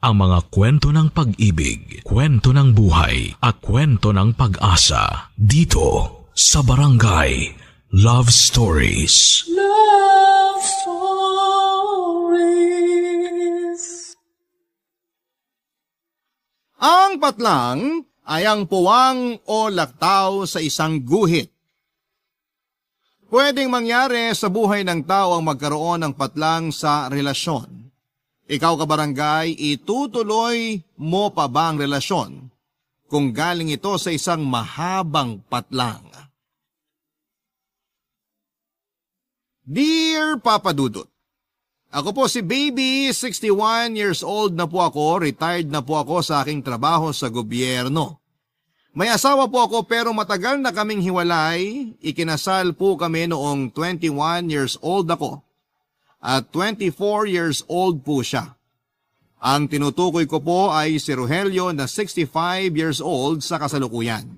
ang mga kwento ng pag-ibig, kwento ng buhay, at kwento ng pag-asa dito sa Barangay Love Stories. Love Stories. Ang patlang ay ang puwang o laktaw sa isang guhit. Pwedeng mangyari sa buhay ng tao ang magkaroon ng patlang sa relasyon. Ikaw kabarangay, itutuloy mo pa ba ang relasyon kung galing ito sa isang mahabang patlang? Dear Papa Dudut, ako po si Baby, 61 years old na po ako, retired na po ako sa aking trabaho sa gobyerno. May asawa po ako pero matagal na kaming hiwalay, ikinasal po kami noong 21 years old ako at 24 years old po siya. Ang tinutukoy ko po ay si Rogelio na 65 years old sa kasalukuyan.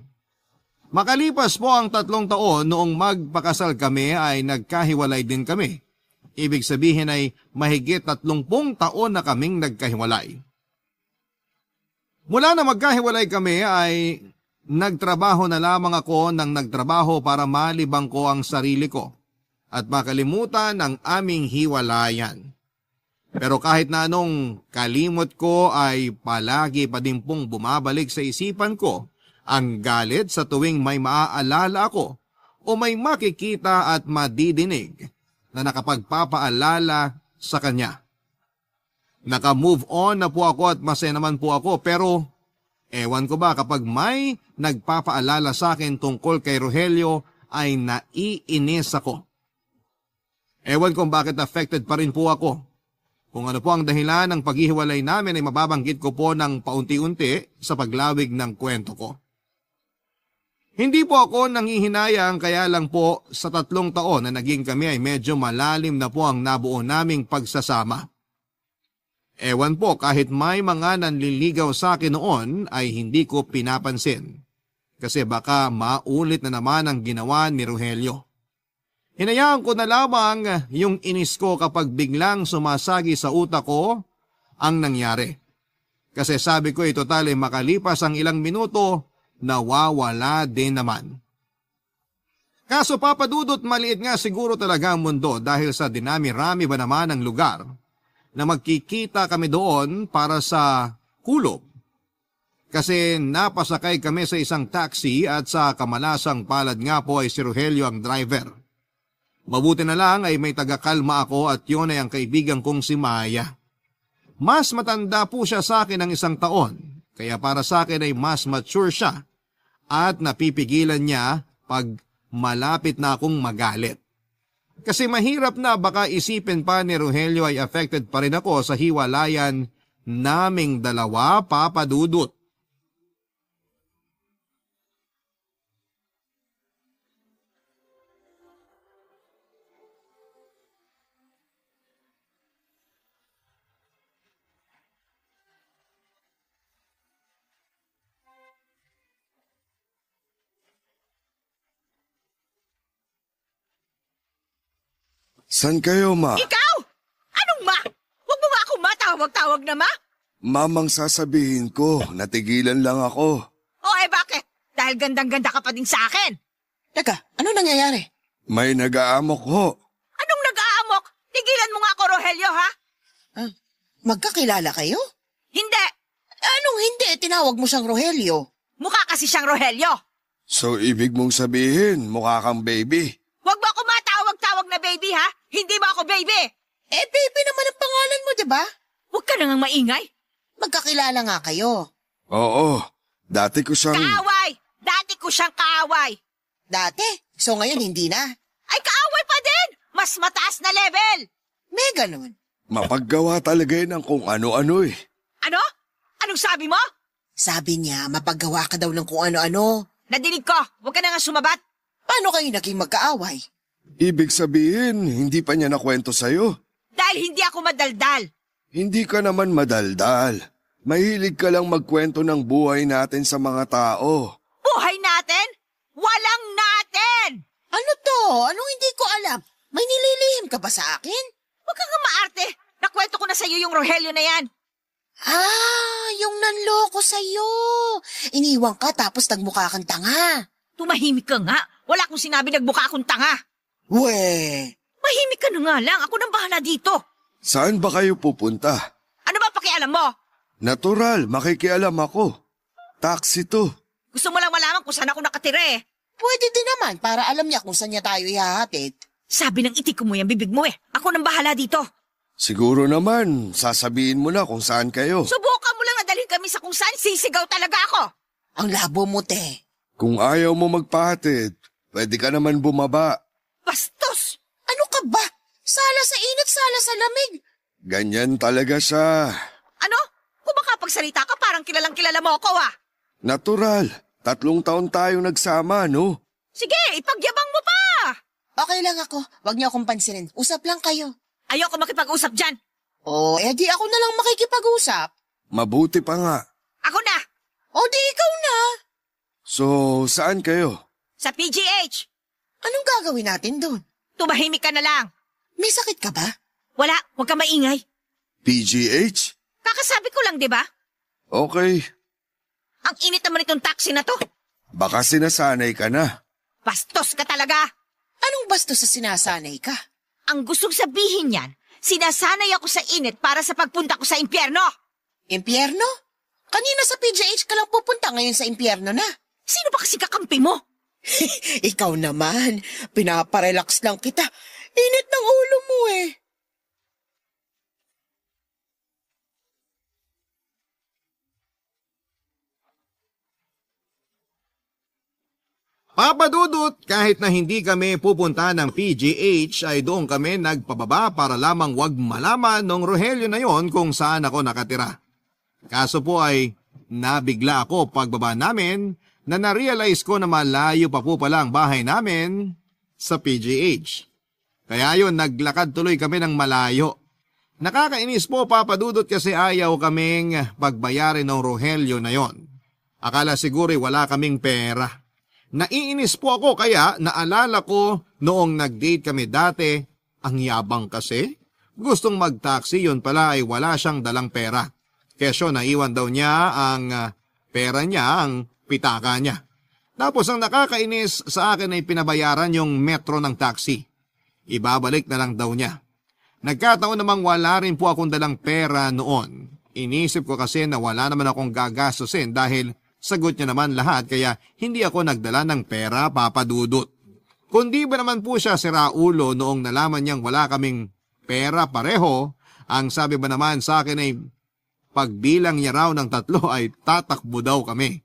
Makalipas po ang 3 taon noong magpakasal kami ay nagkahiwalay din kami. Ibig sabihin ay mahigit 30 taon na kaming nagkahiwalay. Mula na magkahiwalay kami ay nagtrabaho na lamang ako ng nagtrabaho para malibang ko ang sarili ko at makalimutan ang aming hiwalayan. Pero kahit na anong kalimot ko ay palagi pa din pong bumabalik sa isipan ko ang galit sa tuwing may maaalala ako o may makikita at madidinig na nakapagpapaalala sa kanya. Naka-move on na po ako at masaya naman po ako pero ewan ko ba kapag may nagpapaalala sa akin tungkol kay Rogelio ay naiinis ako. Ewan kung bakit affected pa rin po ako. Kung ano po ang dahilan ng paghihiwalay namin ay mababanggit ko po ng paunti-unti sa paglawig ng kwento ko. Hindi po ako nanghihinayang kaya lang po sa 3 taon na naging kami ay medyo malalim na po ang nabuo naming pagsasama. Ewan po kahit may mga nanliligaw sa akin noon ay hindi ko pinapansin. Kasi baka maulit na naman ang ginawa ni Rogelio. Hinayaan ko na lamang yung inis ko kapag biglang sumasagi sa utak ko ang nangyari. Kasi sabi ko total makalipas ang ilang minuto, nawawala din naman. Kaso Papa Dudut, maliit nga siguro talaga ang mundo dahil sa dinami-rami ba naman ang lugar na magkikita kami doon para sa kulob. Kasi napasakay kami sa isang taxi at sa kamalasang palad nga po ay si Rogelio ang driver. Mabuti na lang ay may tagakalma ako at yun ay ang kaibigan kong si Maya. Mas matanda po siya sa akin ng 1 taon, kaya para sa akin ay mas mature siya at napipigilan niya pag malapit na akong magalit. Kasi mahirap na baka isipin pa ni Rogelio ay affected pa rin ako sa hiwalayan naming dalawa, Papa Dudut. San kayo, Ma? Ikaw? Anong ma? Huwag mo nga ako matawag-tawag na ma? Mamang sasabihin ko, natigilan lang ako. O bakit? Dahil gandang-ganda ka pa din sa akin. Teka, ano nangyayari? May nag-aamok ho. Anong nag-aamok? Tigilan mo nga ako, Rogelio, ha? Magkakilala kayo? Hindi. Anong hindi? Tinawag mo siyang Rogelio. Mukha kasi siyang Rogelio. So ibig mong sabihin, mukha kang baby. Huwag mo ako matawag-tawag na baby, ha? Hindi mo ako baby. Baby naman ang pangalan mo, di ba? Huwag ka nang maingay. Magkakilala nga kayo. Oo, dati ko siyang... Kaaway! Dati ko siyang kaaway. Dati? So ngayon hindi na? Ay, kaaway pa din! Mas mataas na level! May ganun. Mapaggawa talaga yun ng kung ano-ano eh. Ano? Anong sabi mo? Sabi niya, mapaggawa ka daw ng kung ano-ano. Nadinig ko. Huwag ka na nga sumabat. Paano kayo naging magkaaway? Ibig sabihin, hindi pa niya nakwento sa'yo. Dahil hindi ako madaldal. Hindi ka naman madaldal. Mahilig ka lang magkwento ng buhay natin sa mga tao. Buhay natin? Walang natin! Ano to? Anong hindi ko alam? May nililihim ka ba sa akin? Huwag kang maarte. Nakwento ko na sa'yo yung Rogelio na yan. Yung nanloko sa'yo. Iniwan ka tapos nagmukha kang tanga. Tumahimik ka nga. Wala akong sinabi nagbuka akong tanga. We, Mahimik ka na nga lang. Ako nang bahala dito. Saan ba kayo pupunta? Ano ba pakialam mo? Natural, makikialam ako. Taxi to. Gusto mo lang malaman kung saan ako nakatira eh. pwede din naman para alam niya kung saan niya tayo ihahatid. Sabi ng itik mo yung bibig mo eh. Ako nang bahala dito. Siguro naman, sasabihin mo na kung saan kayo. Subukan mo lang na dalhin kami sa kung saan sisigaw talaga ako. Ang labo mo, te. Kung ayaw mo magpahatid, pwede ka naman bumaba. Bastos! Ano ka ba? Sala sa init, sala sa lamig. Ganyan talaga siya. Ano? Kung makapagsalita ka parang kilalang kilala mo ako ah. Natural. 3 taon tayo nagsama, no? Sige, ipagyabang mo pa! Okay lang ako. Huwag niyo akong pansinin. Usap lang kayo. Ayoko makipag-usap dyan. Di ako na lang makikipag-usap. Mabuti pa nga. Ako na, Di ikaw na. So, saan kayo? sa PGH. Anong gagawin natin doon? Tumahimik ka na lang. May sakit ka ba? Wala, huwag ka maingay. PGH? Kakasabi ko lang, di ba? Okay. Ang init naman itong taxi na to. Baka sinasanay ka na. Bastos ka talaga. Anong bastos sa sinasanay ka? Ang gustong sabihin niyan, sinasanay ako sa init para sa pagpunta ko sa impyerno. Impyerno? Kanina sa PGH ka lang pupunta, ngayon sa impyerno na. Sino ba kasi kakampi mo? Ikaw naman, pinaparelax lang kita. Init ng ulo mo eh. Papa Dudut, kahit na hindi kami pupunta ng PGH ay doon kami nagpababa para lamang wag malaman ng Rogelio na yon kung saan ako nakatira. Kaso po ay nabigla ako pagbaba namin na na-realize ko na malayo pa po pala ang bahay namin sa PGH. Kaya yun, naglakad tuloy kami ng malayo. Nakakainis po Papa Dudut kasi ayaw kaming pagbayarin ng Rogelio na yon. Akala siguro wala kaming pera. Naiinis po ako kaya naalala ko noong nag-date kami dati, ang yabang kasi. Gustong mag-taxi, yun pala ay wala siyang dalang pera. Kesyo naiwan daw niya ang pera niya, ang pitaka niya. Tapos ang nakakainis sa akin ay pinabayaran yung metro ng taxi. Ibabalik na lang daw niya. Nagkataon namang wala rin po akong dalang pera noon. Inisip ko kasi na wala naman akong gagastusin dahil sagot niya naman lahat kaya hindi ako nagdala ng pera, Papa Dudut. Kundi ba naman po siya siraulo noong nalaman niyang wala kaming pera pareho, ang sabi ba naman sa akin ay pagbilang niya raw ng 3 ay tatakbo daw kami.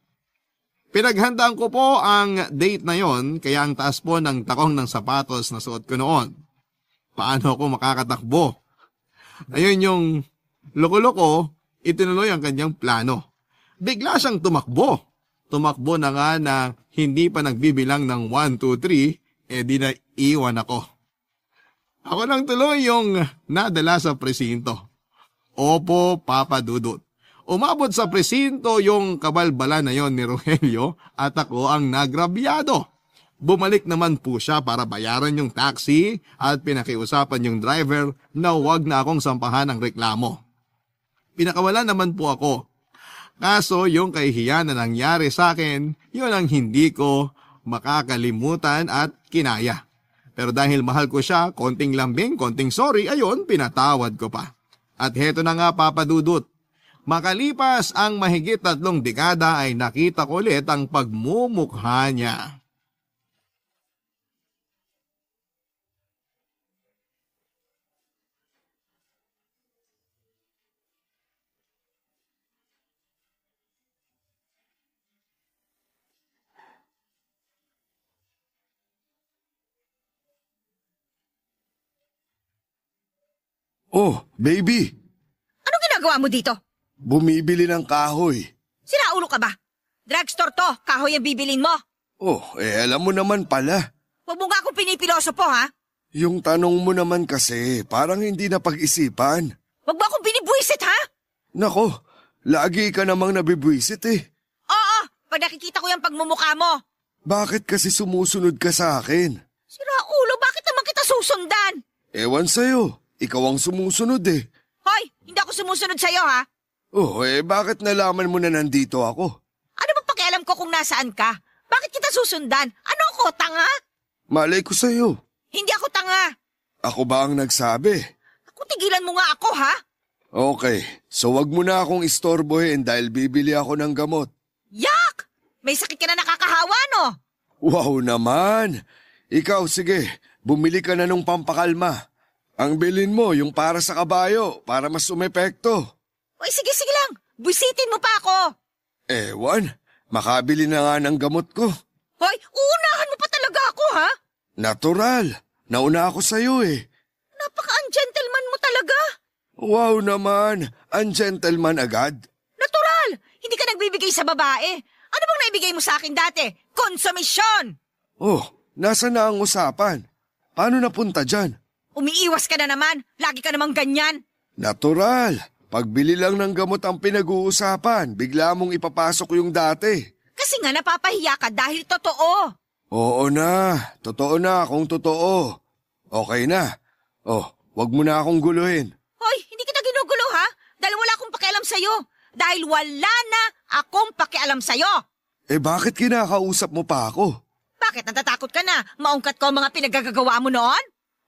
Pinaghandaan ko po ang date na yon kaya ang taas po ng takong ng sapatos na suot ko noon. Paano ako makakatakbo? Ayun yung loko-loko, itinuloy ang kanyang plano. Bigla siyang tumakbo. Tumakbo na nga na hindi pa nagbibilang ng 1, 2, 3, di na iwan ako. Ako lang tuloy yung nadala sa presinto. Opo, Papa Dudut. Umabot sa presinto yung kabalbala na yon ni Rogelio at ako ang nagrabyado. Bumalik naman po siya para bayaran yung taxi at pinakiusapan yung driver na huwag na akong sampahan ng reklamo. Pinakawalan naman po ako. Kaso yung kahihiyan na nangyari sa akin, yun ang hindi ko makakalimutan at kinaya. Pero dahil mahal ko siya, konting lambing, konting sorry, ayun, pinatawad ko pa. At heto na nga Papa Dudut. Makalipas ang mahigit 3 dekada ay nakita ko ulit ang pagmumukha niya. Oh, baby! Anong ginagawa mo dito? Bumibili ng kahoy. Sira ulo ka ba? Drugstore to, kahoy ang bibilin mo. Oh, alam mo naman pala. Huwag mo nga akong pinipiloso po ha. Yung tanong mo naman kasi, parang hindi na pag-isipan. Huwag mo akong binibwisit ha. Nako, lagi ka namang nabibwisit eh. Oo, pag nakikita ko yung pagmumukha mo. Bakit kasi sumusunod ka sa akin? Sira ulo, bakit naman kita susundan? Ewan sa'yo, ikaw ang sumusunod eh. Hoy, hindi ako sumusunod sa'yo ha. Oh, bakit nalaman mo na nandito ako? Ano ba pakialam ko kung nasaan ka? Bakit kita susundan? Ano ako, tanga? Malay ko sa'yo. Hindi ako tanga. Ako ba ang nagsabi? Kung tigilan mo nga ako, ha? Okay, so wag mo na akong istorbohin dahil bibili ako ng gamot. Yak! May sakit ka na nakakahawa, no? Wow naman! Ikaw, sige, bumili ka na nung pampakalma. Ang bilin mo, yung para sa kabayo, para mas umepekto. Uy, sige lang. Busitin mo pa ako. Ewan, makabili na nga ng gamot ko. Hoy, uunahan mo pa talaga ako, ha? Natural, nauna ako sa'yo eh. Napaka-ungentleman mo talaga. Wow naman, ang gentleman agad. Natural! Hindi ka nagbibigay sa babae. Ano bang naibigay mo sa akin dati? Konsumisyon! Oh, nasa na ang usapan? Paano napunta dyan? Umiiwas ka na naman. Lagi ka namang ganyan. Natural, pagbili lang ng gamot ang pinag-uusapan, bigla mong ipapasok yung dati. Kasi nga napapahiya ka dahil totoo. Oo na, totoo na kung totoo. Okay na. Oh, wag mo na akong guluhin. Hoy, hindi kita ginugulo, ha? Dahil wala akong pakialam sa'yo. Dahil wala na akong pakialam sa'yo. Bakit kinakausap mo pa ako? Bakit natatakot ka na? Maungkat ko ang mga pinagagagawa mo noon?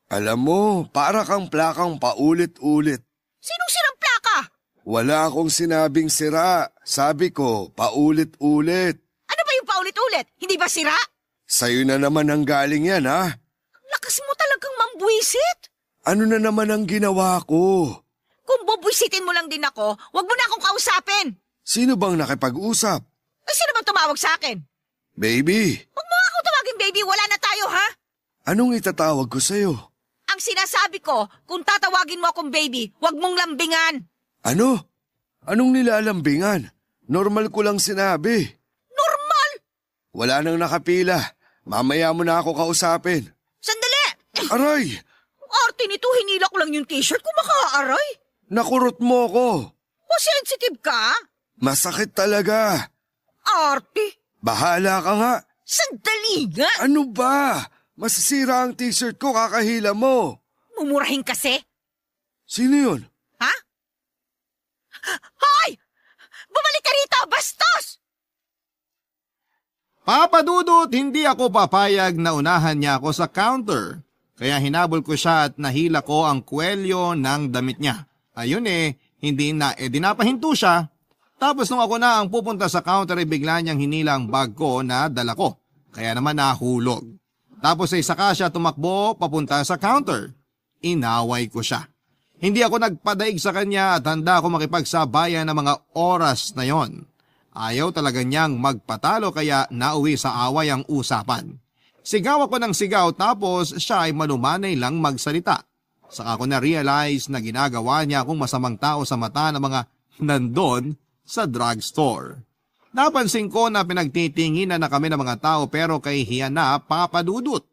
Alam mo, para kang plakang paulit-ulit. Sinong sirang plaka? Wala akong sinabing sira. Sabi ko, paulit-ulit. Ano ba yung paulit-ulit? Hindi ba sira? Sa'yo na naman ang galing yan, ha? Lakas mo talagang mambuisit. Ano na naman ang ginawa ko? Kung bubuisitin mo lang din ako, wag mo na akong kausapin. Sino bang nakipag-usap? Ay, sino bang tumawag sa akin? Baby, Huwag mo akong tawagin, baby. Wala na tayo, ha? anong itatawag ko sa'yo? Ang sinasabi ko, kung tatawagin mo akong baby, wag mong lambingan. Ano? Anong nilalambingan? Normal ko lang sinabi. Normal! Wala nang nakapila. Mamaya mo na ako kausapin. Sandali! Aray! Arte nito, hinila ko lang yung t-shirt ko, makaaray. Nakurot mo ko. O sensitive ka? Masakit talaga. Arte? Bahala ka nga. Sandali nga! Ano ba? Masisira ang t-shirt ko kakahila mo. Mumurahin kasi? Sino yun? Ha? Hoy! Bumalik ka rito, bastos! Papa Dudut, hindi ako papayag na unahan niya ako sa counter. Kaya hinabol ko siya at nahila ko ang kwelyo ng damit niya. Ayun dinapahinto siya. Tapos nung ako na ang pupunta sa counter bigla niyang hinila ang bag ko na dala ko. Kaya naman nahulog. Tapos ay saka siya tumakbo papunta sa counter. Inaway ko siya. Hindi ako nagpadaig sa kanya at handa ako makipagsabayan ng mga oras na yon. Ayaw talaga niyang magpatalo kaya nauwi sa away ang usapan. Sigaw ako ng sigaw tapos siya ay malumanay lang magsalita. Saka ko na-realize na ginagawa niya akong masamang tao sa mata ng mga nandun sa drugstore. Napansin ko na pinagtitinginan na kami ng mga tao pero kay hiya na Papa Dudut.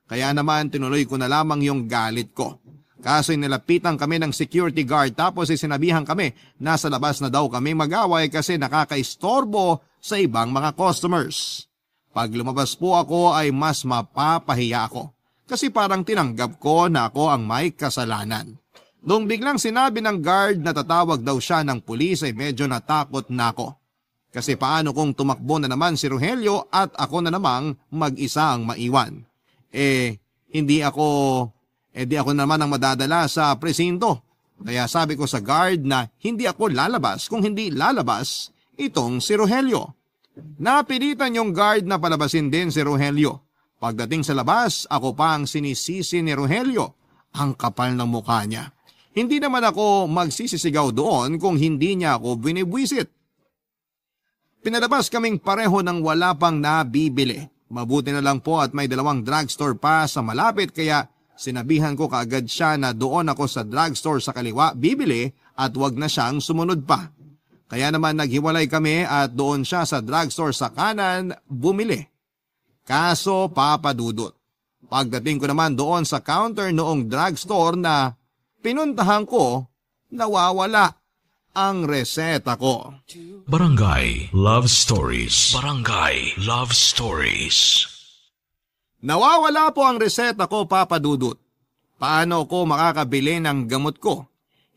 Kaya naman tinuloy ko na lamang yung galit ko. Kaso nilapitan kami ng security guard tapos sinabihan kami na sa labas na daw kami mag-away kasi nakakaistorbo sa ibang mga customers. Pag lumabas po ako ay mas mapapahiya ako kasi parang tinanggap ko na ako ang may kasalanan. Nung biglang sinabi ng guard na tatawag daw siya ng pulis ay medyo natakot na ako. Kasi paano kung tumakbo na naman si Rogelio at ako na namang mag-isa ang maiwan? Di ako naman ang madadala sa presinto. Kaya sabi ko sa guard na hindi ako lalabas kung hindi lalabas itong si Rogelio. Napilitan yung guard na palabasin din si Rogelio. Pagdating sa labas, ako pa ang sinisisi ni Rogelio. Ang kapal ng mukha niya. Hindi naman ako magsisisigaw doon kung hindi niya ako binibwisit. Pinalabas kaming pareho ng wala pang nabibili. Mabuti na lang po at may dalawang drugstore pa sa malapit kaya sinabihan ko kaagad siya na doon ako sa drugstore sa kaliwa bibili at wag na siyang sumunod pa. Kaya naman naghiwalay kami at doon siya sa drugstore sa kanan bumili. Kaso Papa Dudut, pagdating ko naman doon sa counter noong drugstore na pinuntahan ko, nawawala ang reseta ko. Barangay Love Stories. Barangay Love Stories. Nawawala po ang reseta ko, Papa Dudut. Paano ko makakabili ng gamot ko?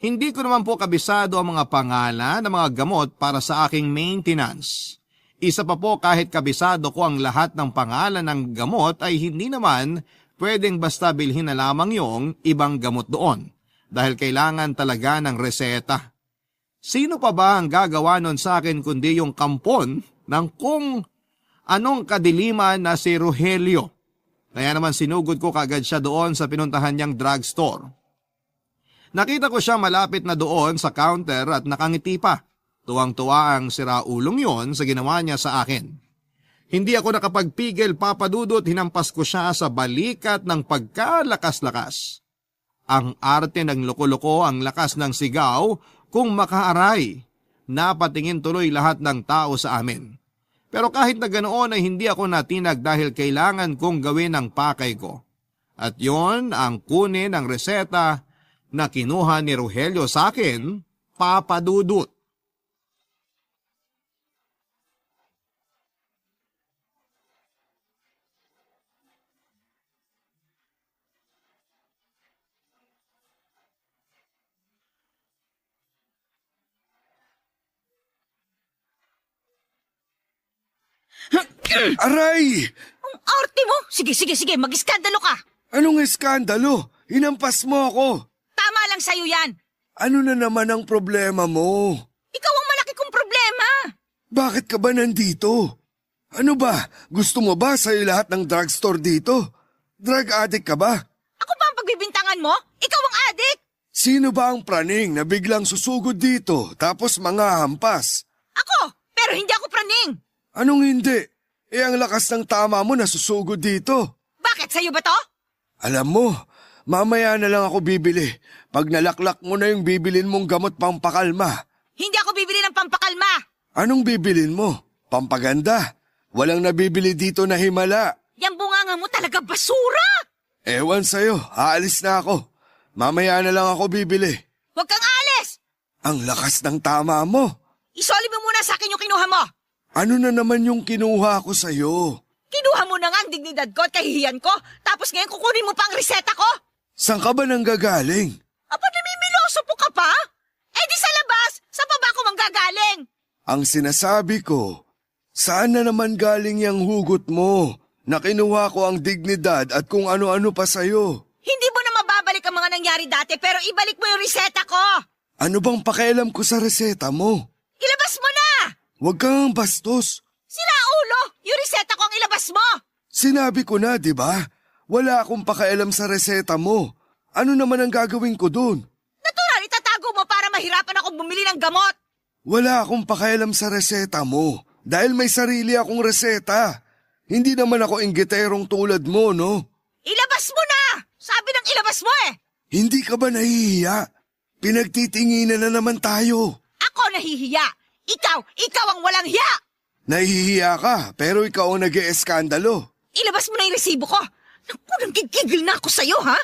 Hindi ko naman po kabisado ang mga pangalan ng mga gamot para sa aking maintenance. Isa pa po kahit kabisado ko ang lahat ng pangalan ng gamot ay hindi naman pwedeng basta bilhin na lamang yung ibang gamot doon dahil kailangan talaga ng reseta. Sino pa ba ang gagawa nun sa akin kundi yung kampon ng kung anong kadiliman na si Rogelio? Kaya naman sinugod ko kagad siya doon sa pinuntahan niyang drugstore. Nakita ko siya malapit na doon sa counter at nakangiti pa. Tuwang-tuwa ang siraulong yon sa ginawa niya sa akin. Hindi ako nakapagpigil, Papa Dudut, hinampas ko siya sa balikat ng pagkalakas-lakas. Ang arte ng loko-loko, ang lakas ng sigaw, kung makaaray. Napatingin tuloy lahat ng tao sa amin. Pero kahit na ganoon ay hindi ako natinag dahil kailangan kong gawin ang pakay ko. At yon ang kunin ang reseta na kinuha ni Rogelio sa akin, Papa Dudut. Aray! Ang arte mo! Sige, mag-iskandalo ka! Anong eskandalo? Hinampas mo ako. Tama lang sa'yo yan! Ano na naman ang problema mo? Ikaw ang malaki kong problema! Bakit ka ba nandito? Ano ba? Gusto mo ba sa'yo lahat ng drugstore dito? Drug addict ka ba? Ako ba ang pagbibintangan mo? Ikaw ang adik! Sino ba ang praning na biglang susugod dito tapos mga hampas? Ako! Pero hindi ako praning! Anong hindi? Ang lakas ng tama mo na susugod dito. Bakit sa'yo ba to? Alam mo, mamaya na lang ako bibili. Pag nalaklak mo na yung bibilin mong gamot pampakalma. Hindi ako bibili ng pampakalma! Anong bibilin mo? Pampaganda. Walang nabibili dito na himala. Yang bunganga mo talaga basura! Ewan sa'yo, aalis na ako. Mamaya na lang ako bibili. Huwag kang alis! Ang lakas ng tama mo. Isoli mo muna sa akin yung kinuha mo! Ano na naman yung kinuha ko sa'yo? Kinuha mo na nga ang dignidad ko at kahihiyan ko, tapos ngayon kukunin mo pa ang reseta ko? Saan ka ba nanggagaling? Aba, namimiloso po ka pa? Eh di sa labas, sa baba ko manggagaling. Ang sinasabi ko, saan na naman galing yung hugot mo? Na kinuha ko ang dignidad at kung ano-ano pa sa'yo. Hindi mo na mababalik ang mga nangyari dati pero ibalik mo yung reseta ko. Ano bang pakialam ko sa reseta mo? Ilabas mo na! Huwag kang bastos. Sira ulo, yung reseta ko ang ilabas mo. Sinabi ko na, di ba? Wala akong pakialam sa reseta mo. Ano naman ang gagawin ko dun? Natural, itatago mo para mahirapan akong bumili ng gamot. Wala akong pakialam sa reseta mo. Dahil may sarili akong reseta. Hindi naman ako inggiterong tulad mo, no? Ilabas mo na! Sabi ng ilabas mo eh! Hindi ka ba nahihiya? Pinagtitinginan na naman tayo. Ako nahihiya! Ikaw ang walang hiya! Nahihiya ka, pero ikaw ang nag-ieskandalo. Ilabas mo na yung resibo ko. Naku, nanggigigil na ako sa'yo, ha?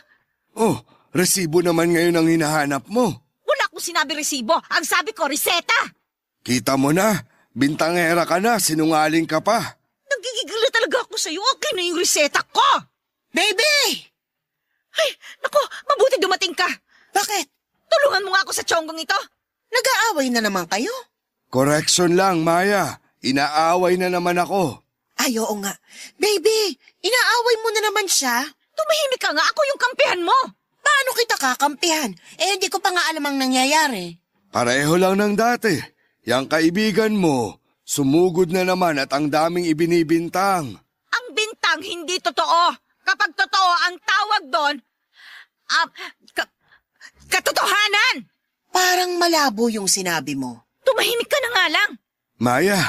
Oh, resibo naman ngayon ang hinahanap mo. Wala akong sinabi resibo. Ang sabi ko, reseta. Kita mo na, bintangera ka na, sinungaling ka pa. Nanggigigil na talaga ako sa'yo. Okay na yung reseta ko. Baby! Ay, naku, mabuti dumating ka. Bakit? Tulungan mo nga ako sa tiyonggong ito. Nag-aaway na naman kayo? Correction lang, Maya. Inaaway na naman ako. Ay, oo nga. Baby, inaaway mo na naman siya. Tumahimik ka nga, ako yung kampihan mo. Paano kita kakampihan? Hindi ko pa nga alam ang nangyayari. Pareho lang ng dati. Yang kaibigan mo, sumugod na naman at ang daming ibinibintang. Ang bintang hindi totoo. Kapag totoo ang tawag doon, katotohanan. Parang malabo yung sinabi mo. Tumahimik ka na nga lang. Maya,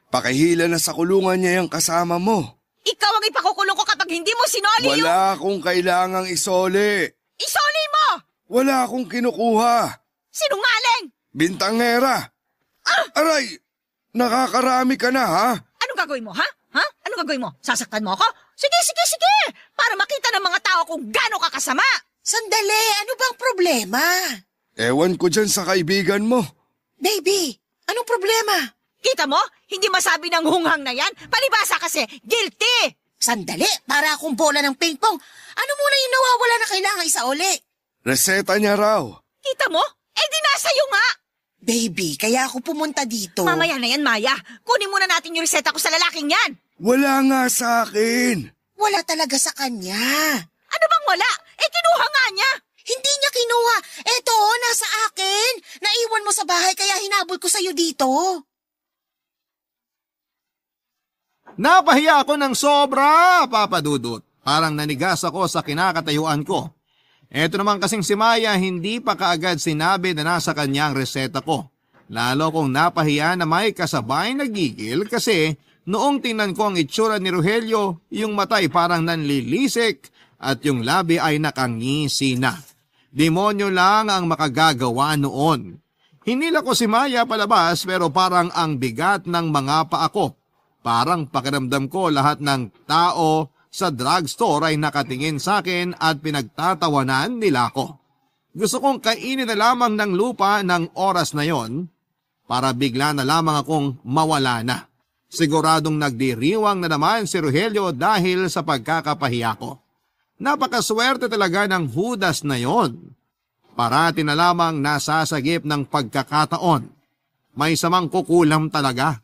pakihila na sa kulungan niya yung kasama mo. Ikaw ang ipakukulong ko kapag hindi mo sinoli yung... Wala akong kailangang isoli. Isoli mo! Wala akong kinukuha. Sinungaling! Bintangera! Aray! Nakakarami ka na, ha? Anong gagawin mo, ha? Ha? Anong gagawin mo? Sasaktan mo ako? Sige! Para makita ng mga tao kung gaano ka kasama. Sandali, ano bang problema? Ewan ko dyan sa kaibigan mo. Baby, anong problema? Kita mo? Hindi masabi ng hunghang na yan. Palibasa kasi, guilty! Sandali, para akong bola ng pingpong. Ano muna yung nawawala na kailangan isauli? Reseta niya raw. Kita mo? Eh di nasa'yo nga! Baby, kaya ako pumunta dito. Mamaya na yan, Maya. Kunin muna natin yung reseta ko sa lalaking yan. Wala nga sa akin. Wala talaga sa kanya. Ano bang wala? Eh kinuha nga niya. Hindi niya kinuha. Eto, nasa akin. Naiwan mo sa bahay kaya hinabol ko sa'yo dito. Napahiya ako ng sobra, Papa Dudut. Parang nanigas ako sa kinakatayuan ko. Eto naman kasing si Maya hindi pa kaagad sinabi na nasa kanya ang reseta ko. Lalo kong napahiya na may kasabay nagigil kasi noong tingnan ko ang itsura ni Rogelio, yung matay parang nanlilisik at yung labi ay nakangisi na. Demonyo lang ang makagagawa noon. Hinila ko si Maya palabas pero parang ang bigat ng mga paa ko. Parang pakiramdam ko lahat ng tao sa drugstore ay nakatingin sa akin at pinagtatawanan nila ako. Gusto kong kainin na lamang ng lupa ng oras na yon para bigla na lamang akong mawala na. Siguradong nagdiriwang na naman si Rogelio dahil sa pagkakapahiya ko. Napakaswerte talaga ng Judas na yon. Parati na lamang nasasagip ng pagkakataon. May samang kukulam talaga.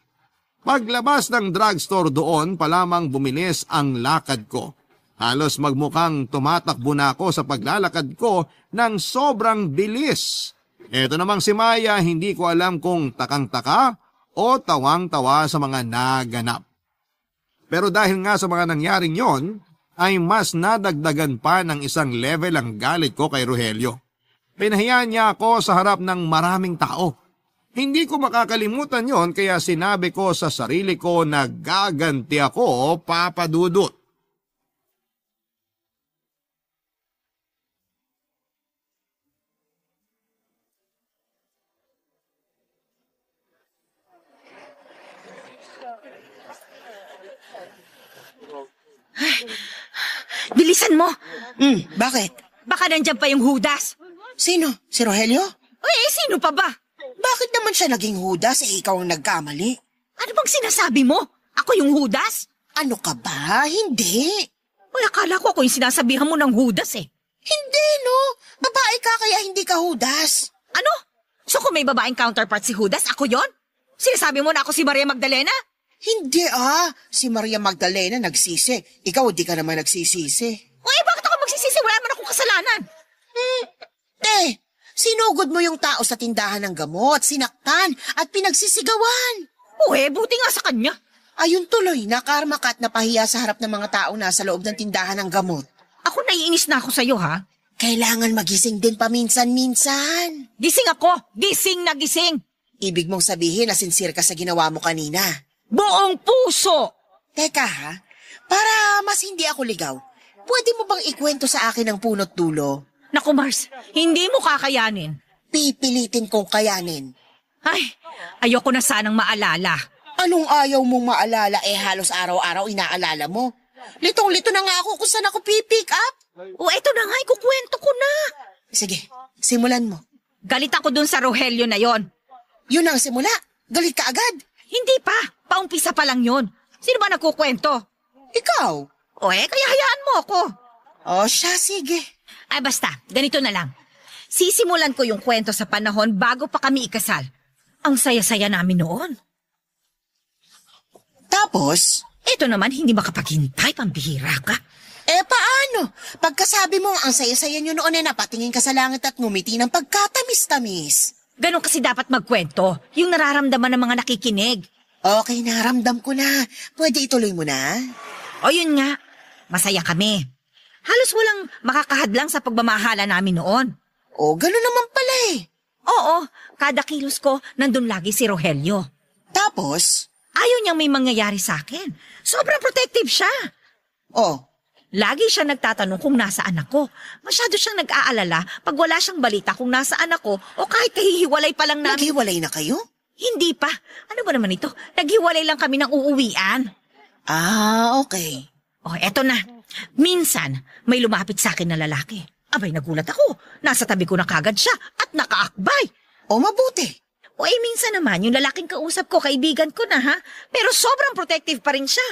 Paglabas ng drugstore doon pa lamang bumilis ang lakad ko. Halos magmukhang tumatakbo na ako sa paglalakad ko ng sobrang bilis. Eto namang si Maya hindi ko alam kung takang-taka o tawang-tawa sa mga naganap. Pero dahil nga sa mga nangyaring yon, ay mas nadagdagan pa ng isang level ang galit ko kay Rogelio. Pinahiya niya ako sa harap ng maraming tao. Hindi ko makakalimutan yon kaya sinabi ko sa sarili ko na gaganti ako, Papa Dudut. Bilisan mo. Bakit? Baka nandyan pa yung Judas. Sino? Si Rogelio? Eh, sino pa ba? Bakit naman siya naging Judas ikaw ang nagkamali? Ano bang sinasabi mo? Ako yung Judas? Ano ka ba? Hindi. Uy, akala ko ako yung sinasabihan mo ng Judas eh. Hindi, no. Babae ka kaya hindi ka Judas. Ano? So kung may babaeng counterpart si Judas, ako yon? Sinasabi mo na ako si Maria Magdalena? Hindi Si Maria Magdalena nagsisi. Ikaw di ka naman nagsisisi. Uy, bakit ako magsisisi? Wala man akong kasalanan. Sinugod mo yung tao sa tindahan ng gamot, sinaktan at pinagsisigawan. Uy, buti nga sa kanya. Ayun tuloy, nakarma ka at napahiya sa harap ng mga tao nasa loob ng tindahan ng gamot. Ako naiinis na ako sa'yo, ha? Kailangan magising din paminsan-minsan. Gising ako! Gising na gising! Ibig mong sabihin na sincere ka sa ginawa mo kanina. Buong puso! Teka para mas hindi ako ligaw, pwede mo bang ikwento sa akin ang punot dulo? Naku, Mars, hindi mo kakayanin. Pipilitin kong kayanin. Ay, ayoko na sanang maalala. Anong ayaw mong maalala halos araw-araw inaalala mo? Litong-lito na nga ako kung saan ako pipick up. O eto na nga, ikukwento ko na. Sige, simulan mo. Galit ako dun sa Rogelio na yon. Yun ang simula. Galit ka agad. Hindi pa, paumpisa pa lang yon. Sino ba nagkukwento? Ikaw. O kaya hayaan mo ako. O siya, sige. Ay basta, ganito na lang. Sisimulan ko yung kwento sa panahon bago pa kami ikasal. Ang saya-saya namin noon. Tapos? Ito naman, hindi makapaghintay, pambihira ka. Paano? Pagkasabi mo ang saya-saya nyo noon napatingin ka sa langit at ngumiti ng pagkatamis-tamis. Ganon kasi dapat magkwento, yung nararamdaman ng mga nakikinig. Okay, naramdam ko na. Pwede ituloy mo na? O yun nga, masaya kami. Halos walang makakahadlang sa pagmamahala namin noon. O, gano'n naman pala Oo, kada kilos ko, nandun lagi si Rogelio. Tapos? Ayaw niyang may mangyayari sa akin. Sobrang protective siya. Oh, Lagi siya nagtatanong kung nasaan ako. Masyado siyang nag-aalala pag wala siyang balita kung nasaan ako o kahit kahihiwalay pa lang namin. naghiwalay na kayo? Hindi pa. Ano ba naman ito? Naghiwalay lang kami ng uuwian. Okay. Oh, eto na. Minsan, may lumapit sa akin na lalaki. Abay, nagulat ako. Nasa tabi ko na kagad siya at nakaakbay. O, mabuti. O minsan naman, yung lalaking kausap ko, kaibigan ko na ha. Pero sobrang protective pa rin siya.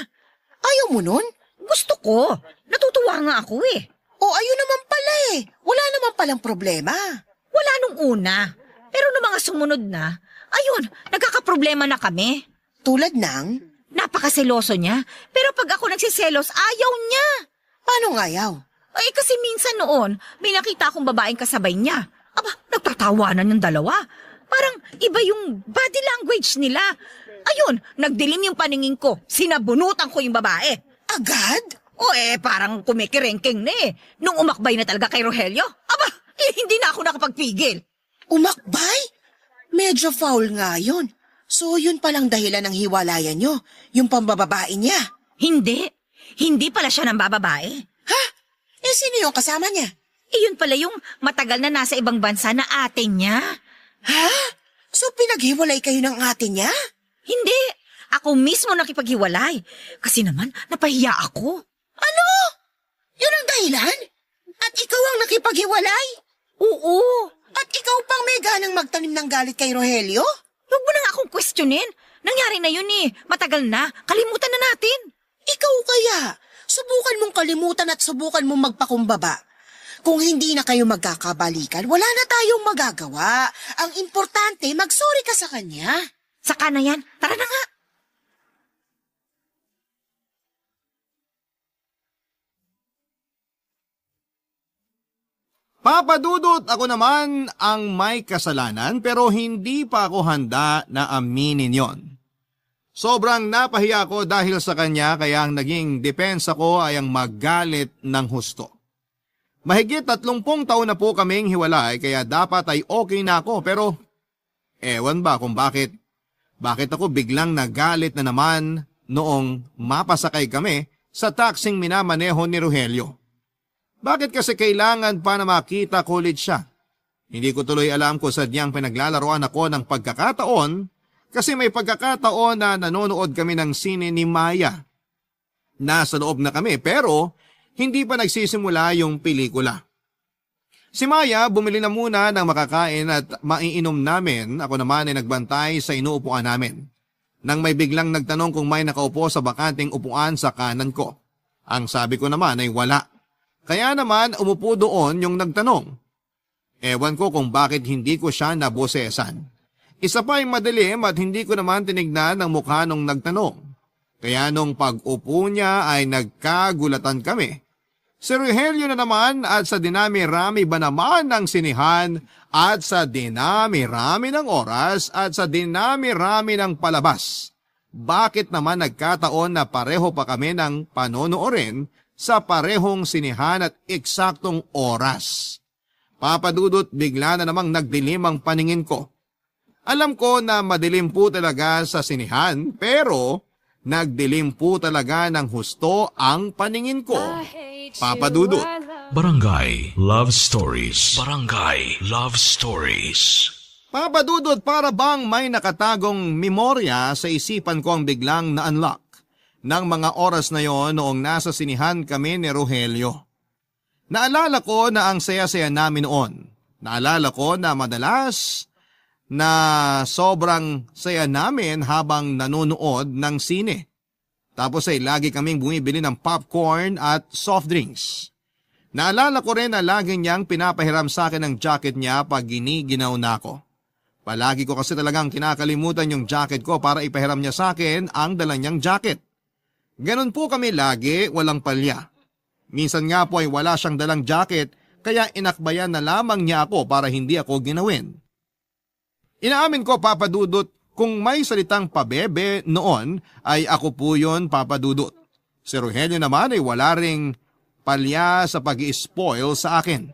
Ayaw mo nun? Gusto ko. Natutuwa nga ako eh. O, ayun naman pala Wala naman palang problema. Wala nung una. Pero no mga sumunod na, ayun, nagkakaproblema na kami. Tulad ng, Napakaseloso niya. Pero pag ako nagsiselos, ayaw niya. paano ngayaw? Ay, kasi minsan noon, may nakita akong babaeng kasabay niya. Aba, nagtatawanan yung dalawa. Parang iba yung body language nila. Ayun, nagdilim yung paningin ko. Sinabunutan ko yung babae. Agad? Parang kumikirengking na eh. Nung umakbay na talaga kay Rogelio, aba, hindi na ako nakapagpigil. Umakbay? Medyo foul nga yun. So yun palang dahilan ng hiwalayan nyo, yung pambababae niya. Hindi. Hindi pala siya ng bababae. Ha? Sino yung kasama niya? Yun pala yung matagal na nasa ibang bansa na ate niya. Ha? So pinaghiwalay kayo ng ate niya? Hindi. Ako mismo nakipaghiwalay. Kasi naman, napahiya ako. Ano? Yun ang dahilan? At ikaw ang nakipaghiwalay? Oo. At ikaw pang may ganang magtanim ng galit kay Rogelio? Huwag mo na akong questionin. Nangyari na yun eh. Matagal na. Kalimutan na natin. Ikaw kaya, subukan mong kalimutan at subukan mong magpakumbaba. Kung hindi na kayo magkakabalikan, wala na tayong magagawa. Ang importante, magsorry ka sa kanya. Saka na yan. Tara na nga. Papa Dudut, ako naman ang may kasalanan pero hindi pa ako handa na aminin yon. Sobrang napahiya ko dahil sa kanya kaya ang naging depensa ko ay ang magalit ng husto. Mahigit 30 taon na po kaming hiwalay kaya dapat ay okay na ako pero ewan ba kung bakit ako biglang nagalit na naman noong mapasakay kami sa taksing minamaneho ni Rogelio. Bakit kasi kailangan pa na makita ko ulit siya? Hindi ko tuloy alam kung sadyang pinaglalaroan ako ng pagkakataon kasi may pagkakataon na nanonood kami ng sine ni Maya. Nasa loob na kami pero hindi pa nagsisimula yung pelikula. Si Maya bumili na muna ng makakain at maiinom namin, ako naman ay nagbantay sa inuupuan namin. Nang may biglang nagtanong kung may nakaupo sa bakanting upuan sa kanan ko. Ang sabi ko naman ay wala. Kaya naman umupo doon yung nagtanong. Ewan ko kung bakit hindi ko siya nabosesan. Isa pa ay madilim at hindi ko naman tinignan ang mukha nung nagtanong. Kaya nung pag-upo niya ay nagkagulatan kami. Si Rogelio na naman at sa dinami-rami ba naman ng sinihan at sa dinami-rami ng oras at sa dinami-rami ng palabas. Bakit naman nagkataon na pareho pa kami ng panonoorin sa parehong sinihan at eksaktong oras? Papa Dudut, bigla na namang nagdilim ang paningin ko. Alam ko na madilim po talaga sa sinihan pero nagdilim po talaga ng husto ang paningin ko. Papa Dudut. Barangay Love Stories. Barangay Love Stories. Papa Dudut, para bang may nakatagong memorya sa isipan ko ang biglang na-unlock ng mga oras na yon noong nasa sinihan kami ni Rogelio. Naalala ko na ang saya-saya namin noon. Naalala ko na madalas na sobrang saya namin habang nanonood ng sine. Tapos ay lagi kaming bumibili ng popcorn at soft drinks. Naalala ko rin na lagi niyang pinapahiram sa akin ang jacket niya pag giniginaw na ako. Palagi ko kasi talagang kinakalimutan yung jacket ko para ipahiram niya sa akin ang dala niyang jacket. Ganon po kami lagi, walang palya. Minsan nga po ay wala siyang dalang jacket kaya inakbayan na lamang niya ako para hindi ako ginawin. Inaamin ko, Papa Dudut, kung may salitang pabebe noon ay ako po yun, Papa Dudut. Si Rogelio naman ay wala ring palya sa pag-i-spoil sa akin.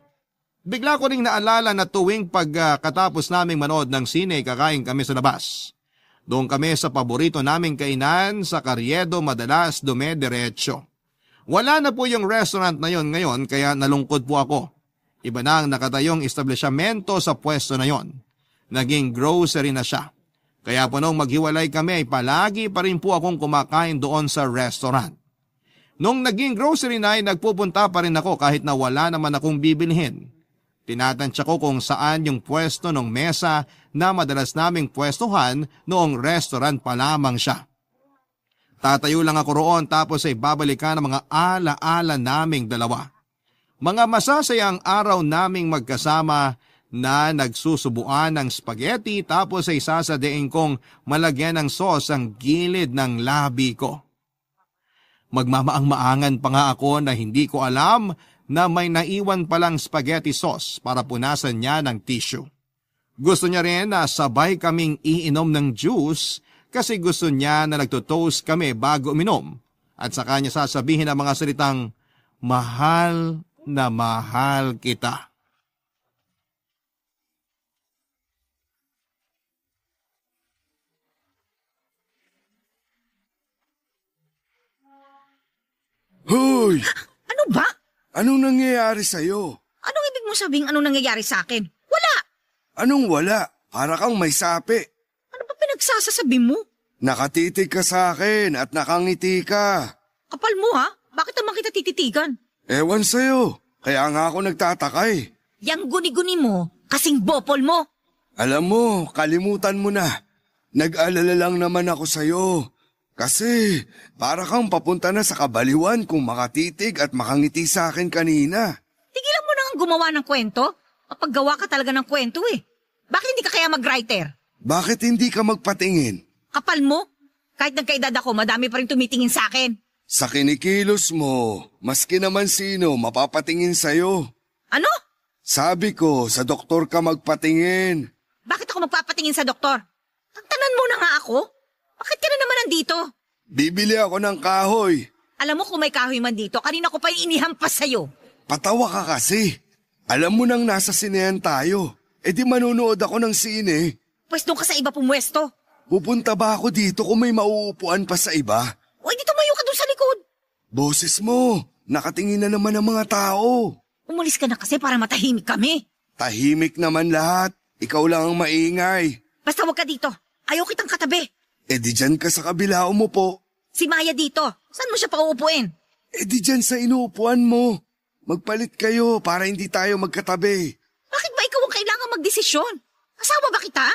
Bigla ko ring naalala na tuwing pagkatapos naming manood ng sine kakain kami sa labas. Doon kami sa paborito naming kainan sa Carriedo madalas dumediretso. Wala na po yung restaurant na yon ngayon kaya nalungkot po ako. Iba na ang nakatayong establishmento sa pwesto na yon. Naging grocery na siya. Kaya po nung maghiwalay kami ay palagi pa rin po akong kumakain doon sa restaurant. Nung naging grocery na ay nagpupunta pa rin ako kahit na wala naman akong bibilhin. Tinatansya ko kung saan yung pwesto ng mesa na madalas naming pwestuhan noong restaurant pa lamang siya. Tatayo lang ako roon tapos ay babalikan ang mga ala-ala naming dalawa. Mga masasayang araw naming magkasama na nagsusubuan ng spaghetti tapos ay sasadein kong malagyan ng sauce ang gilid ng labi ko. Magmamaang-maangan pa nga ako na hindi ko alam na may naiwan palang spaghetti sauce para punasan niya ng tissue. Gusto niya rin na sabay kaming iinom ng juice kasi gusto niya na nagtotoast kami bago uminom at saka niya sasabihin ang mga salitang, "Mahal na mahal kita." Hoy! Ano ba? Anong nangyayari sa'yo? Anong ibig mo sabing anong nangyayari sa akin? Wala! Anong wala? Para kang may sapi. Ano ba pinagsasasabi mo? Nakatitig ka sa akin at nakangiti ka. Kapal mo ha? Bakit naman kita tititigan? Ewan sa'yo. Kaya nga ako nagtataka eh. Yang guni-guni mo, kasing bopol mo. Alam mo, kalimutan mo na. Nag-alala lang naman ako sa'yo. Kasi para kang papunta na sa kabaliwan kung makatitig at makangiti sa akin kanina. Tigilan mo na ang gumawa ng kwento. Mapaggawa ka talaga ng kwento eh. Bakit hindi ka kaya mag-writer? Bakit hindi ka magpatingin? Kapal mo? Kahit nagkaedad ako, madami pa rin tumitingin sa akin. Sa kinikilos mo, maski naman sino mapapatingin sa'yo. Ano? Sabi ko, sa doktor ka magpatingin. Bakit ako magpapatingin sa doktor? Tagtanan mo na nga ako. Bakit ka na naman nandito? Bibili ako ng kahoy. Alam mo kung may kahoy man dito, kanina ko pa inihampas sa'yo. Patawa ka kasi. Alam mo nang nasa sinehan tayo. E di manunood ako ng sine. Pwes doon ka sa iba pumwesto. Pupunta ba ako dito kung may mauupuan pa sa iba? O di tumayo ka doon sa likod. Boses mo, nakatingin na naman ang mga tao. Umalis ka na kasi para matahimik kami. Tahimik naman lahat. Ikaw lang ang maingay. Basta wag ka dito. Ayaw kitang katabi. E di dyan ka sa kabila umupo. Si Maya dito. Saan mo siya pauupuin? E di dyan sa inuupuan mo. Magpalit kayo para hindi tayo magkatabi. Bakit ba ikaw ang kailangan magdesisyon? Asawa ba kita?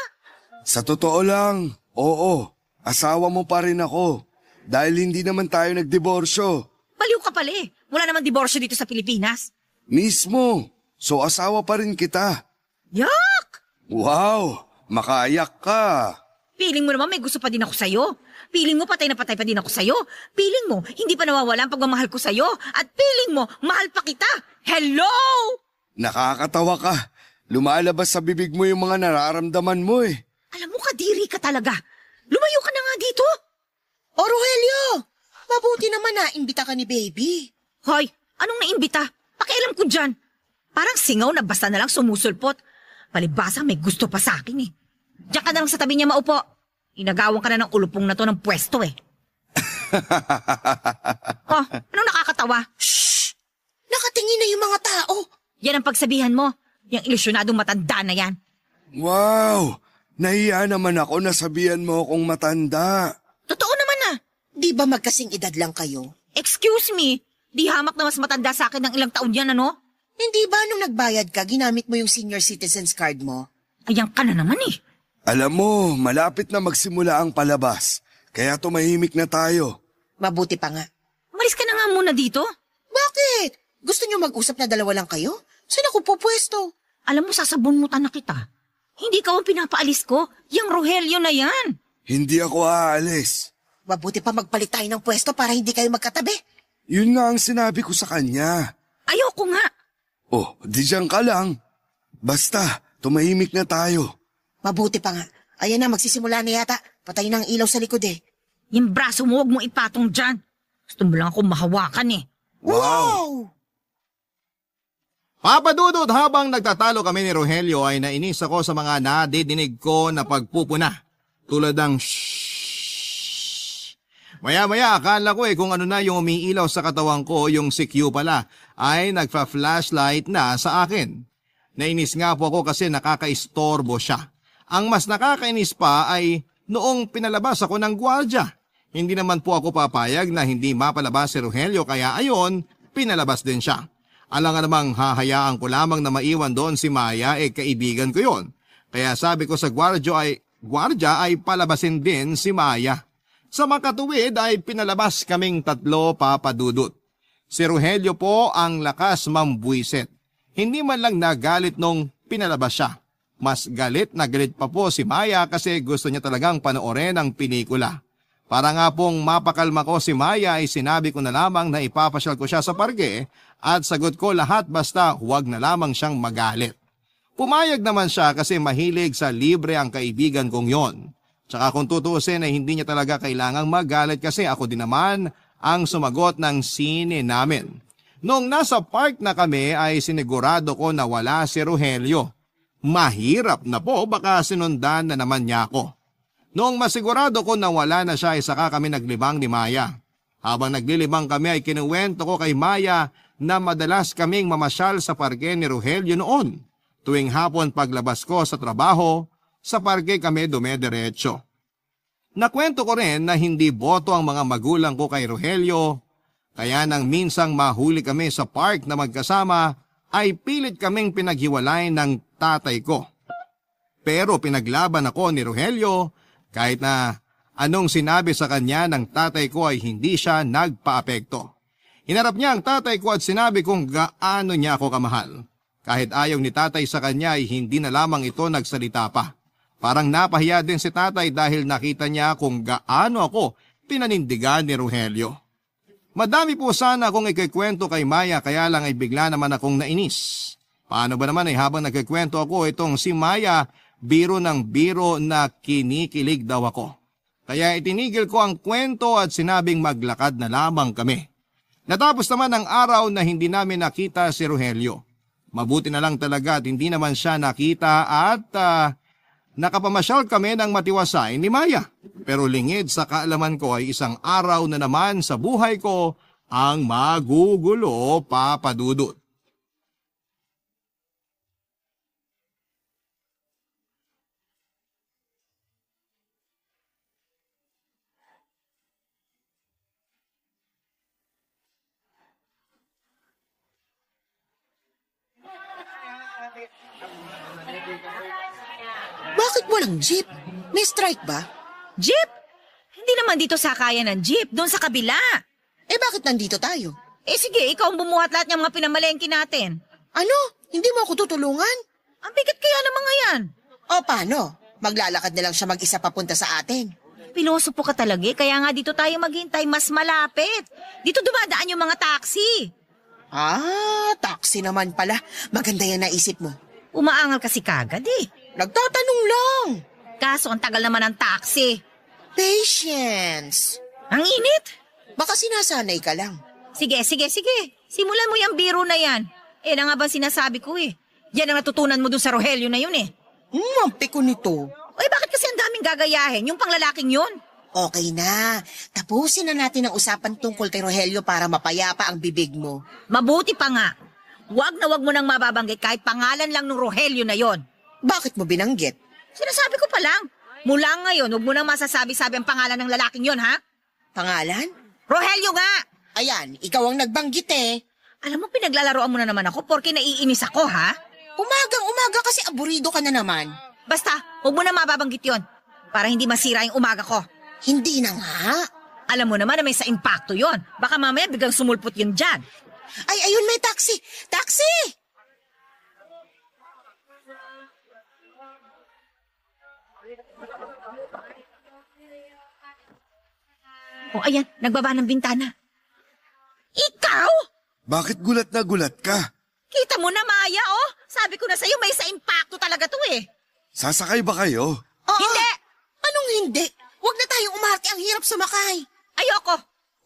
Sa totoo lang, oo. Asawa mo pa rin ako. Dahil hindi naman tayo nagdiborsyo. Baliw ka pala eh. Wala namang diborsyo dito sa Pilipinas. Mismo. So asawa pa rin kita. Yak! Wow! Makaayak ka. Piling mo naman may gusto pa din ako sa'yo. Piling mo patay na patay pa din ako sa'yo. Piling mo hindi pa nawawala ang pagmamahal ko sa'yo. At piling mo mahal pa kita. Hello! Nakakatawa ka. Lumalabas sa bibig mo yung mga nararamdaman mo eh. Alam mo kadiri ka talaga. Lumayo ka na nga dito. O Rogelio, mabuti naman na imbita ka ni baby. Hoy, anong naimbita? Pakialam ko dyan. Parang singaw na basta na lang sumusulpot. Palibasa may gusto pa sa akin eh. Diyan ka na lang sa tabi niya maupo. Inagawan ka na ng ulupong na to ng pwesto eh. Oh, anong nakakatawa? Shh! Nakatingin na yung mga tao. Yan ang pagsabihan mo. Yung ilusyonadong matanda na yan. Wow! Nahiya naman ako na sabihan mo akong matanda. Totoo naman na. Di ba magkasing edad lang kayo? Excuse me, di hamak na mas matanda sa akin ng ilang taon yan, ano? Hindi ba nung nagbayad ka, ginamit mo yung senior citizens card mo? Ayan ka na naman eh. Alam mo, malapit na magsimula ang palabas. Kaya tumahimik na tayo. Mabuti pa nga. Umalis ka na nga muna dito. Bakit? Gusto niyo mag-usap na dalawa lang kayo? Saan ako pupwesto? Alam mo, sasabunutan na kita. Hindi ka ang pinapaalis ko. Yang Rogelio na yan. Hindi ako aalis. Mabuti pa magpalit tayo ng pwesto para hindi kayo magkatabi. Yun nga ang sinabi ko sa kanya. Ayoko nga. Oh, di dyan ka lang. Basta, tumahimik na tayo. Mabuti pa nga. Ayan na, magsisimula na yata. Patay na ang ilaw sa likod eh. Yung braso mo, huwag mo ipatong dyan. Gusto mo lang ako mahawakan eh. Wow! Papa Dudut, habang nagtatalo kami ni Rogelio ay nainis ako sa mga nadidinig ko na pagpupuna. Tulad ng shhh. Maya-maya akala ko kung ano na yung umiilaw sa katawan ko, yung si Q pala ay nagfa-flashlight na sa akin. Nainis nga po ako kasi nakakaistorbo siya. Ang mas nakakainis pa ay noong pinalabas ako ng gwardya. Hindi naman po ako papayag na hindi mapalabas si Rogelio kaya ayon, pinalabas din siya. Alam nga namang hahayaan ko lamang na maiwan doon si Maya kaibigan ko yon. Kaya sabi ko sa gwardya ay palabasin din si Maya. Sa makatuwid ay pinalabas kaming tatlo, Papa Dudut. Si Rogelio po ang lakas mambuiset. Hindi man lang nagalit nung pinalabas siya. Mas galit na galit pa po si Maya kasi gusto niya talagang panoorin ang pelikula. Para nga pong mapakalma ko si Maya ay sinabi ko na lamang na ipapasyal ko siya sa parke at sagot ko lahat basta huwag na lamang siyang magalit. Pumayag naman siya kasi mahilig sa libre ang kaibigan kong yon. Tsaka kung tutuusin ay hindi niya talaga kailangang magalit kasi ako din naman ang sumagot ng sine namin. Noong nasa park na kami ay sinigurado ko na wala si Rogelio. Mahirap na po, baka sinundan na naman niya ako. Noong masigurado ko na wala na siya ay saka kami naglibang ni Maya. Habang naglilibang kami ay kinuwento ko kay Maya na madalas kaming mamasyal sa parke ni Rogelio noon. Tuwing hapon paglabas ko sa trabaho, sa parke kami dumediretso. Nakwento ko rin na hindi boto ang mga magulang ko kay Rogelio, kaya nang minsang mahuli kami sa park na magkasama ay pilit kaming pinaghiwalay ng tatay ko. Pero pinaglaban ako ni Rogelio kahit na anong sinabi sa kanya ng tatay ko ay hindi siya nagpaapekto. Hinarap niya ang tatay ko at sinabi kung gaano niya ako kamahal. Kahit ayaw ni tatay sa kanya ay hindi na lamang ito nagsalita pa. Parang napahiya din si tatay dahil nakita niya kung gaano ako pinanindigan ni Rogelio. Madami po sana akong ikikwento kay Maya kaya lang ay bigla naman akong nainis. Paano ba naman ay habang nagkikwento ako itong si Maya biro ng biro na kinikilig daw ako. Kaya itinigil ko ang kwento at sinabing maglakad na lamang kami. Natapos naman ang araw na hindi namin nakita si Rogelio. Mabuti na lang talaga at hindi naman siya nakita at nakapamasyal kami ng matiwasay ni Maya. Pero lingid sa kaalaman ko ay isang araw na naman sa buhay ko ang magugulo, Papa Dudut. Bakit walang jeep? May strike ba? Jeep? Hindi naman dito sakayan ng jeep, doon sa kabila. Eh bakit nandito tayo? Eh sige, ikaw ang bumuhat lahat ng mga pinamalengke natin. Ano? Hindi mo ako tutulungan? Ang bigat kaya ng mga yan. O paano? Maglalakad na lang siya mag-isa papunta sa atin. Pilosopo ka talaga kaya nga dito tayo maghintay mas malapit. Dito dumadaan yung mga taxi. Taxi naman pala. Maganda yan naisip mo. Umaangal kasi kagad eh. Nagtatanong lang. Kaso ang tagal naman ng taxi. Patience. Ang init. Baka sinasanay ka lang. Sige. Simulan mo yung biro na yan. Eh na nga ba sinasabi ko eh. Yan ang natutunan mo dun sa Rogelio na yun eh. Ang piko nito. Oy, bakit kasi ang daming gagayahin? Yung panglalaking yun? Okay na. Tapusin na natin ang usapan tungkol kay Rogelio para mapayapa ang bibig mo. Mabuti pa nga. Wag na wag mo nang mababanggit kahit pangalan lang ng Rogelio na yon. Bakit mo binanggit? Sinasabi ko pa lang. Mula ngayon, wag mo nang masasabi-sabi ang pangalan ng lalaking yon, ha? Pangalan? Rogelio nga! Ayan, ikaw ang nagbanggit eh. Alam mo, pinaglalaroan mo na naman ako porque naiinis ako, ha? Umagang-umaga kasi aburido ka na naman. Basta, wag mo na mababanggit yon para hindi masira yung umaga ko. Hindi na nga. Alam mo naman na may sa impacto yon. Baka mamaya biglang sumulpot yun dyan. Ay, ayun may taxi! Taxi! O ayan, nagbaba ng bintana. Ikaw? Bakit gulat na gulat ka? Kita mo na, Maya, oh. Sabi ko na sa'yo, may sa impacto talaga to eh. Sasakay ba kayo? Hindi! Anong hindi? Huwag na tayong umarte, ang hirap sumakay. Ayoko.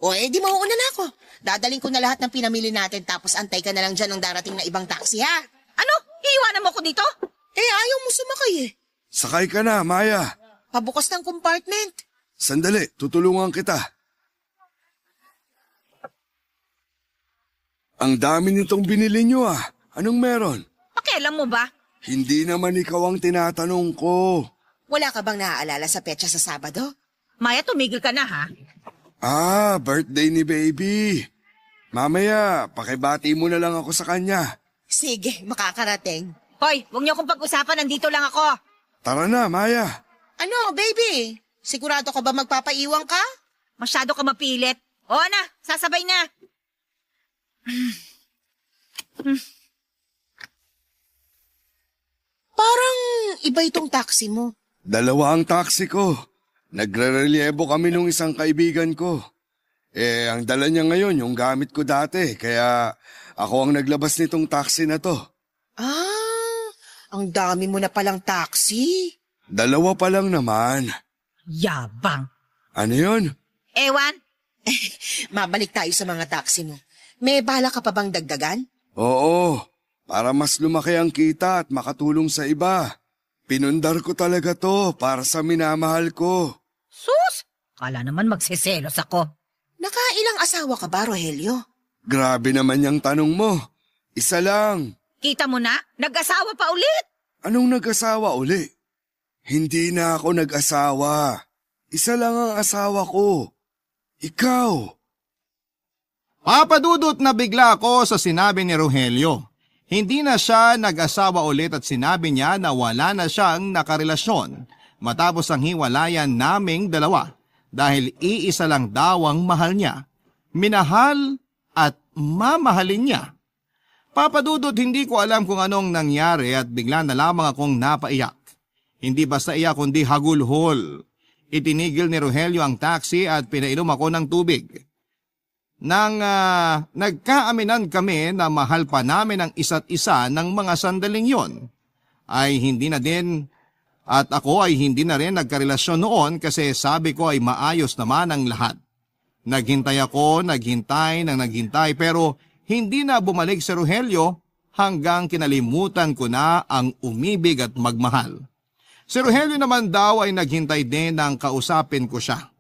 O di mauuna na ako. Dadaling ko na lahat ng pinamili natin tapos antay ka na lang dyan ng darating na ibang taxi ha. Ano? Iiwanan mo ko dito? Ayaw mo sumakay eh. Sakay ka na, Maya. Pabukas ng compartment. Sandali, tutulungan kita. Ang dami nitong binili nyo ah. Anong meron? Pakialam mo ba? Hindi naman ikaw ang tinatanong ko. Wala ka bang naaalala sa petsa sa Sabado? Maya, tumigil ka na ha. Birthday ni baby. Mamaya, pakibati mo na lang ako sa kanya. Sige, makakarating. Hoy, huwag niyo akong pag-usapan, nandito lang ako. Tara na, Maya. Ano, baby? Sigurado ka ba magpapaiwan ka? Masyado ka mapilit. Oo na, sasabay na. Parang iba itong taxi mo. Dalawa ang taxi ko. Nagre-relyebo kami nung isang kaibigan ko. Ang dala niya ngayon yung gamit ko dati, kaya ako ang naglabas nitong taxi na to. Ang dami mo na palang taxi. Dalawa pa lang naman. Yabang. Ano yun? Ewan, Mabalik tayo sa mga taxi mo. May bala ka pa bang dagdagan? Oo, para mas lumaki ang kita at makatulong sa iba. Pinundar ko talaga to para sa minamahal ko. sus! Kala naman magsiselos ako. Nakailang asawa ka ba, Rogelio? Grabe naman yung tanong mo. Isa lang. Kita mo na? Nag-asawa pa ulit. Anong nag-asawa uli? Hindi na ako nag-asawa. Isa lang ang asawa ko. Ikaw. Papadudot na bigla ako sa sinabi ni Rogelio. Hindi na siya nag-asawa ulit at sinabi niya na wala na siyang nakarelasyon matapos ang hiwalayan naming dalawa dahil iisa lang daw ang mahal niya. Minahal at mamahalin niya. Papadudot, hindi ko alam kung anong nangyari at bigla na lamang akong napaiyak. Hindi basta iyak kundi hagulhol. Itinigil ni Rogelio ang taxi at pinainom ako ng tubig. Nang nagkaaminan kami na mahal pa namin ang isa't isa ng mga sandaling yon, ay hindi na din at ako ay hindi na rin nagkarelasyon noon kasi sabi ko ay maayos naman ang lahat. Naghintay ako, naghintay pero hindi na bumalik si Rogelio hanggang kinalimutan ko na ang umibig at magmahal. Si Rogelio naman daw ay naghintay din ng kausapin ko siya.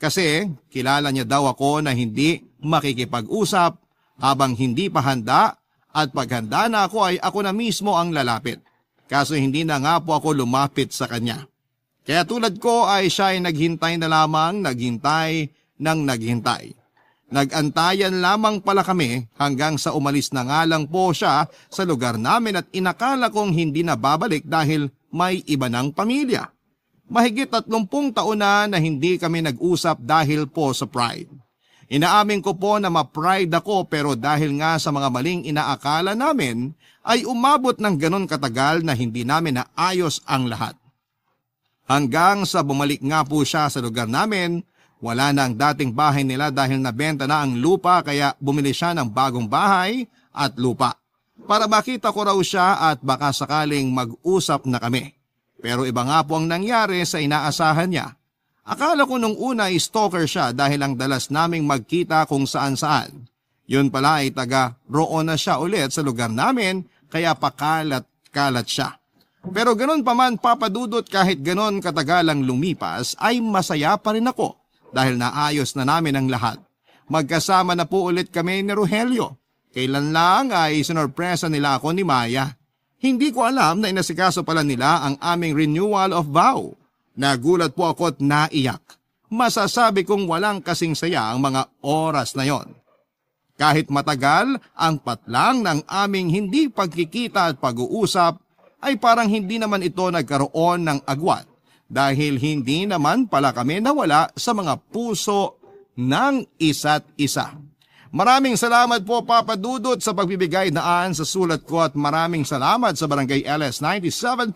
Kasi kilala niya daw ako na hindi makikipag-usap habang hindi pa handa at paghanda na ako ay ako na mismo ang lalapit. Kaso hindi na nga po ako lumapit sa kanya. Kaya tulad ko ay siya ay naghintay na lamang, naghintay. Nag-antayan lamang pala kami hanggang sa umalis na nga lang po siya sa lugar namin at inakala kong hindi na babalik dahil may iba ng pamilya. Mahigit 30 taon na hindi kami nag-usap dahil po sa pride. Inaamin ko po na ma-pride ako pero dahil nga sa mga maling inaakala namin ay umabot ng ganon katagal na hindi namin naayos ang lahat. Hanggang sa bumalik nga po siya sa lugar namin, wala na ang dating bahay nila dahil nabenta na ang lupa kaya bumili siya ng bagong bahay at lupa. Para makita ko raw siya at baka sakaling mag-usap na kami. Pero iba nga po ang nangyari sa inaasahan niya. Akala ko nung una ay stalker siya dahil ang dalas naming magkita kung saan-saan. Yun pala ay taga-roon na siya ulit sa lugar namin kaya pakalat-kalat siya. Pero ganon pa man papadudot kahit ganon katagal ang lumipas ay masaya pa rin ako dahil naayos na namin ang lahat. Magkasama na po ulit kami ni Rogelio. Kailan lang ay sinorpresa nila ako ni Maya. Hindi ko alam na inasikaso pala nila ang aming renewal of vow. Nagulat po ako at naiyak. Masasabi kong walang kasing saya ang mga oras na yon. Kahit matagal, ang patlang ng aming hindi pagkikita at pag-uusap ay parang hindi naman ito nagkaroon ng agwat dahil hindi naman pala kami nawala sa mga puso ng isa't isa. Maraming salamat po Papa Dudut sa pagbibigay daan sa sulat ko at maraming salamat sa Barangay LS 97.1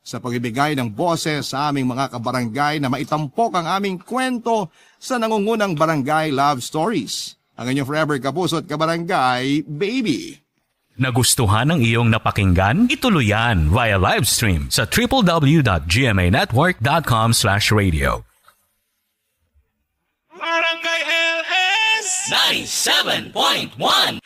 sa pagbibigay ng boses sa aming mga kabarangay na maitampok ang aming kwento sa nangungunang Barangay Love Stories. Ang inyong forever kapuso at kabarangay, Baby. Nagustuhan ng iyong napakinggan? Ituloy yan via live stream sa www.gmanetwork.com/radio. Barangay LS 97.1